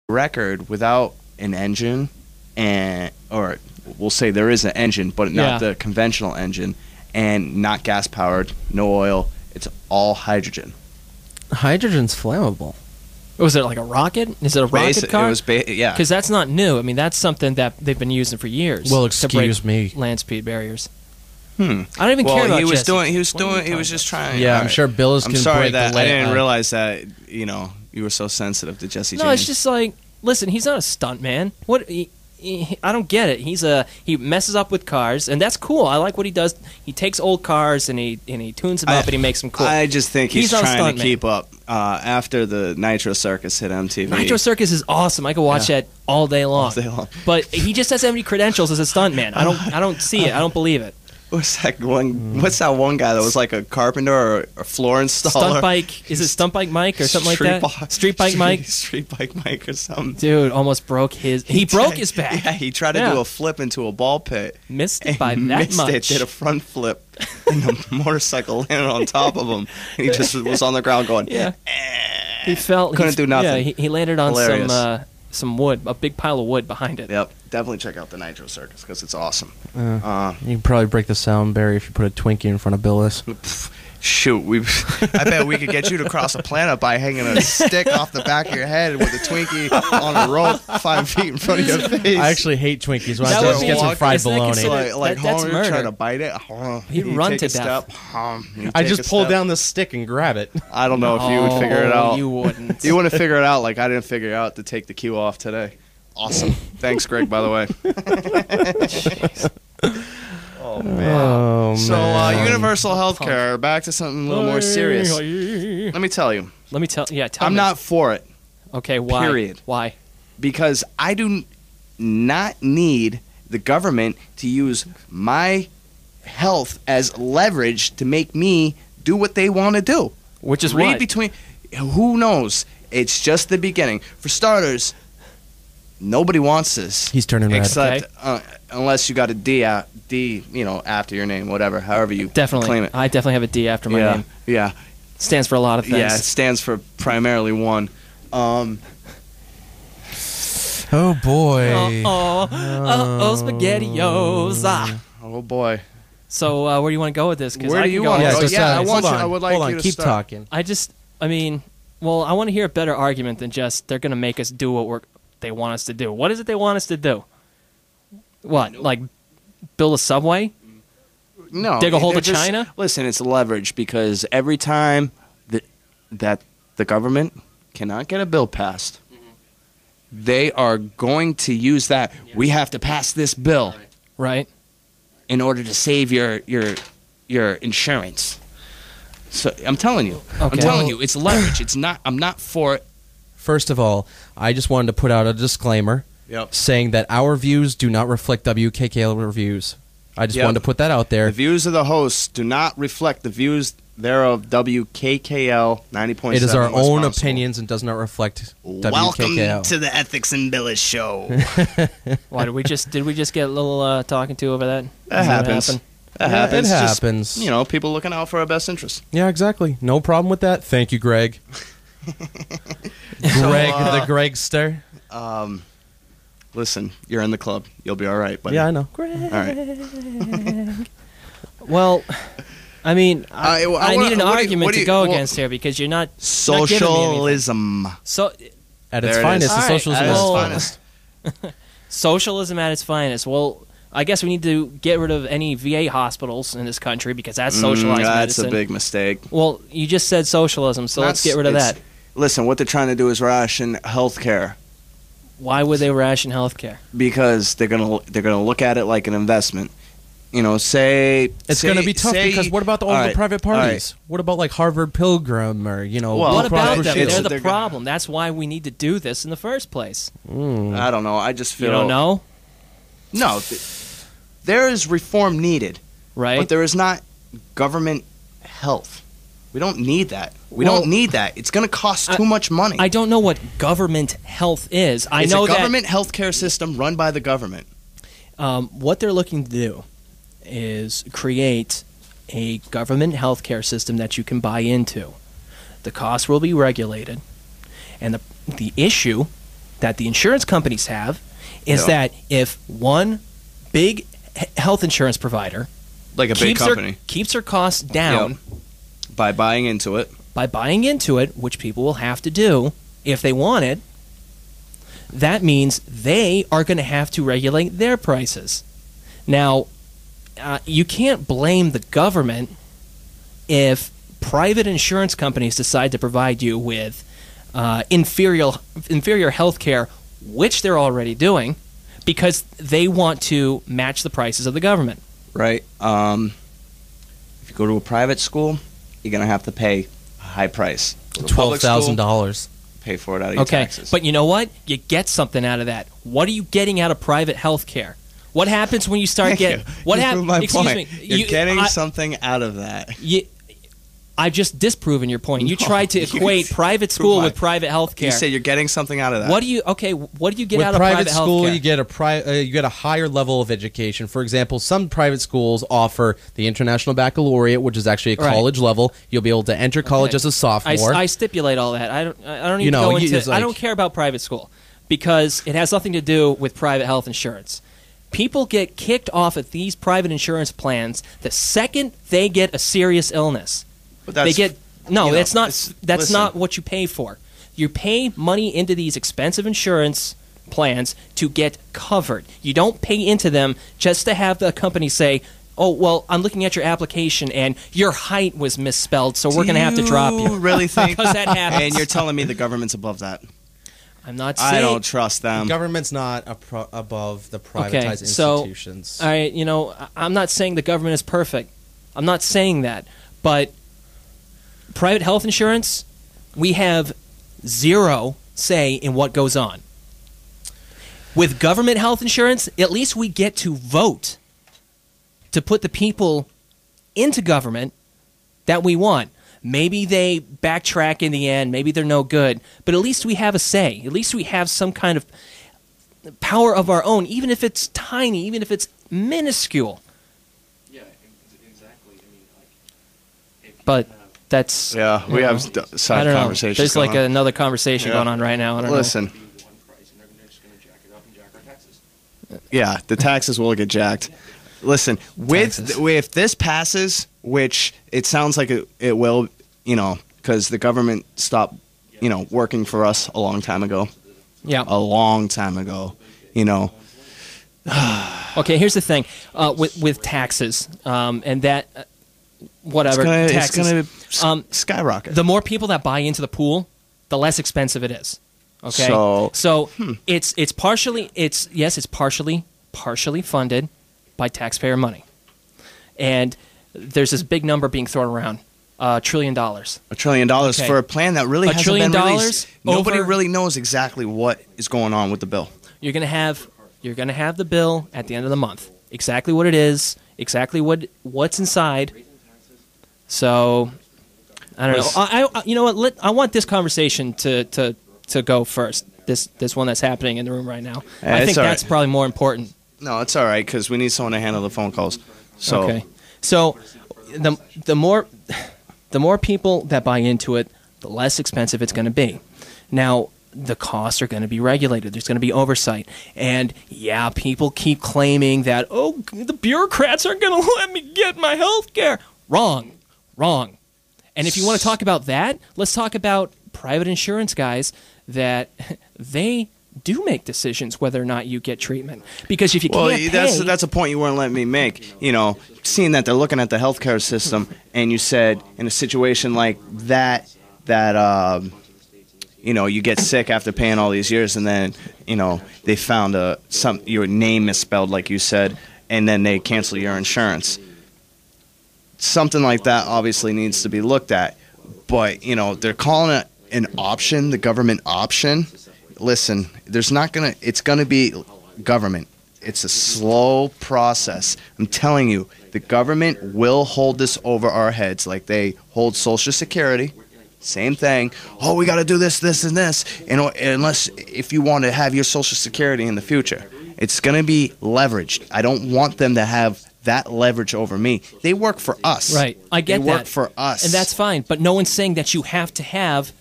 record without an engine, or we'll say there is an engine, but not the conventional engine, and not gas powered, no oil. It's all hydrogen. Hydrogen's flammable. Was it like a rocket? Is it a rocket car? It was, yeah. Because that's not new. I mean, that's something that they've been using for years. Well, to break excuse me. land speed barriers. I don't even care about he was Jesse. he was just trying. Yeah, I'm sure Billis can break the I didn't realize that, you were so sensitive to Jesse James. No, it's just like, listen, he's not a stunt man. What? I don't get it. He messes up with cars, and that's cool. I like what he does. He takes old cars and he tunes them up and he makes them cool. I just think he's trying to keep man. up. After the Nitro Circus hit MTV. Nitro Circus is awesome. I could watch that all day long. All day long. But he just has empty credentials as a stunt man. I don't see it. I don't believe it. What's that one guy that was like a carpenter or a floor installer? Stunt bike. Is it Stunt Bike Mike or something like that? Street Bike Mike? Street Bike Mike or something. Dude, almost broke his... He broke his back. Yeah, he tried to do a flip into a ball pit. Missed it by that much. Did a front flip, and the motorcycle landed on top of him. And he just was on the ground going... Yeah. He felt... Couldn't do nothing. Yeah, he landed on some wood, a big pile of wood behind it. Yep, definitely check out the Nitro Circus because it's awesome. You can probably break the sound barrier if you put a Twinkie in front of Billis. Shoot, I bet we could get you to cross a planet by hanging a stick off the back of your head with a Twinkie on a rope 5 feet in front of your face. I actually hate Twinkies. Why don't you get some fried bologna? Like that's Homer murder. trying to bite it. He'd run to death. I just pull down the stick and grab it. I don't know if you would figure it out. You wouldn't. You wouldn't figure it out like I didn't figure out to take the cue off today. Awesome. Thanks, Greg, by the way. Oh, man. So, universal healthcare, back to something a little more serious. Let me tell you. Tell me. I'm not for it. Okay, why? Period. Why? Because I do not need the government to use my health as leverage to make me do what they want to do. Which is Read what? between... Who knows? It's just the beginning. For starters... Nobody wants this. He's turning red. Except, unless you got a D, after your name, whatever, however you claim it. I definitely have a D after my name. Yeah. Stands for a lot of things. Yeah, it stands for primarily one. Oh, boy. SpaghettiOs. Oh, boy. So, where do you want to go with this? Where do you want to go? I would like you to keep start. talking. I want to hear a better argument than just they're going to make us do what they want us to do. What is it they want us to do? What, like build a subway? No. Dig a hole to China? Listen, it's leverage because every time that the government cannot get a bill passed, they are going to use that. We have to pass this bill. Right. In order to save your insurance. So I'm telling you. Okay. I'm telling you, it's leverage. I'm not for it. First of all, I just wanted to put out a disclaimer saying that our views do not reflect WKKL reviews. I just wanted to put that out there. The views of the hosts do not reflect the views thereof WKKL 90.7. It is our own opinions and does not reflect WKKL. Welcome to the Ethix Billis show. Why did we just get a little talking to over that? That happens. That happens. It happens. Just, people looking out for our best interests. Yeah, exactly. No problem with that. Thank you, Greg. Greg, the Gregster. Listen, you're in the club. You'll be all right, buddy. Yeah, I know. Greg. All right. Well, I mean, I need an argument to go against here because you're not socialism. So at its finest, socialism at its finest. Socialism at its finest. Well, I guess we need to get rid of any VA hospitals in this country because that's socialized medicine. That's a big mistake. Well, you just said socialism, so let's get rid of that. Listen, what they're trying to do is ration health care. Why would they ration health care? Because they're gonna look at it like an investment. It's going to be tough because what about all the private parties? Right. What about like Harvard Pilgrim or what about them? They're the problem. That's why we need to do this in the first place. I don't know. I just feel you don't know. No, there is reform needed, right? But there is not government health. We don't need that. We don't need that. It's going to cost too much money. I don't know what government health is. It's a government healthcare system run by the government. What they're looking to do is create a government healthcare system that you can buy into. The cost will be regulated, and the issue that the insurance companies have is that if one big health insurance provider like a big company keeps their costs down by buying into it, which people will have to do if they want it, that means they are going to have to regulate their prices. Now, you can't blame the government if private insurance companies decide to provide you with inferior health care, which they're already doing, because they want to match the prices of the government. Right. If you go to a private school, you're going to have to pay a high price. $12,000. Pay for it out of your taxes. But you know what? You get something out of that. What are you getting out of private health care? What happens when you start getting... What happens? Excuse me. You're getting something out of that. I've just disproven your point. You tried to equate private school with private health care. You said you're getting something out of that. What do you get with out of private school? health care? You get a higher level of education. For example, some private schools offer the International Baccalaureate, which is actually a college level. You'll be able to enter college as a sophomore. I stipulate all that. I don't need to go into. I don't care about private school because it has nothing to do with private health insurance. People get kicked off at these private insurance plans the second they get a serious illness. But that's not what you pay for. You pay money into these expensive insurance plans to get covered. You don't pay into them just to have the company say, "Oh, well, I'm looking at your application and your height was misspelled, so we're going to have to drop you." You really think? Because that happens. And you're telling me the government's above that? I'm not saying. I don't trust them. The government's not above the privatized institutions. So, I'm not saying the government is perfect. I'm not saying that. But private health insurance, we have zero say in what goes on. With government health insurance, at least we get to vote to put the people into government that we want. Maybe they backtrack in the end. Maybe they're no good. But at least we have a say. At least we have some kind of power of our own, even if it's tiny, even if it's minuscule. Yeah, exactly. But that's... Yeah, we have side conversations. There's like another conversation going on right now. I don't know. Listen. Yeah, the taxes will get jacked. Listen, if this passes, which it sounds like it will, because the government stopped, working for us a long time ago. Yeah. A long time ago, Okay, here's the thing. With taxes, and that... whatever, taxes. It's going to skyrocket. The more people that buy into the pool, the less expensive it is. Okay, so it's partially funded by taxpayer money, and there's this big number being thrown around, $1 trillion. $1 trillion for a plan that really hasn't been released. Nobody really knows exactly what is going on with the bill. You're gonna have the bill at the end of the month. Exactly what it is. Exactly what's inside. So, I don't know. You know what? I want this conversation to go first. This one that's happening in the room right now. I think that's probably more important. No, it's all right because we need someone to handle the phone calls. So, okay. So, the more people that buy into it, the less expensive it's going to be. Now, the costs are going to be regulated. There's going to be oversight. And, yeah, people keep claiming that, the bureaucrats aren't going to let me get my health care. Wrong. And if you want to talk about that, let's talk about private insurance guys that they do make decisions whether or not you get treatment. Because if you can't pay... that's a point you weren't letting me make. Seeing that they're looking at the healthcare system, and you said in a situation like that you get sick after paying all these years, and then, they found your name misspelled, like you said, and then they cancel your insurance. Something like that obviously needs to be looked at. But, they're calling it an option, the government option. Listen, it's going to be government. It's a slow process. I'm telling you, the government will hold this over our heads like they hold Social Security. Same thing. Oh, we got to do this, this, and this. Unless if you want to have your Social Security in the future, it's going to be leveraged. I don't want them to have that leverage over me. They work for us. Right. I get that. They work for us. And that's fine. But no one's saying that you have to have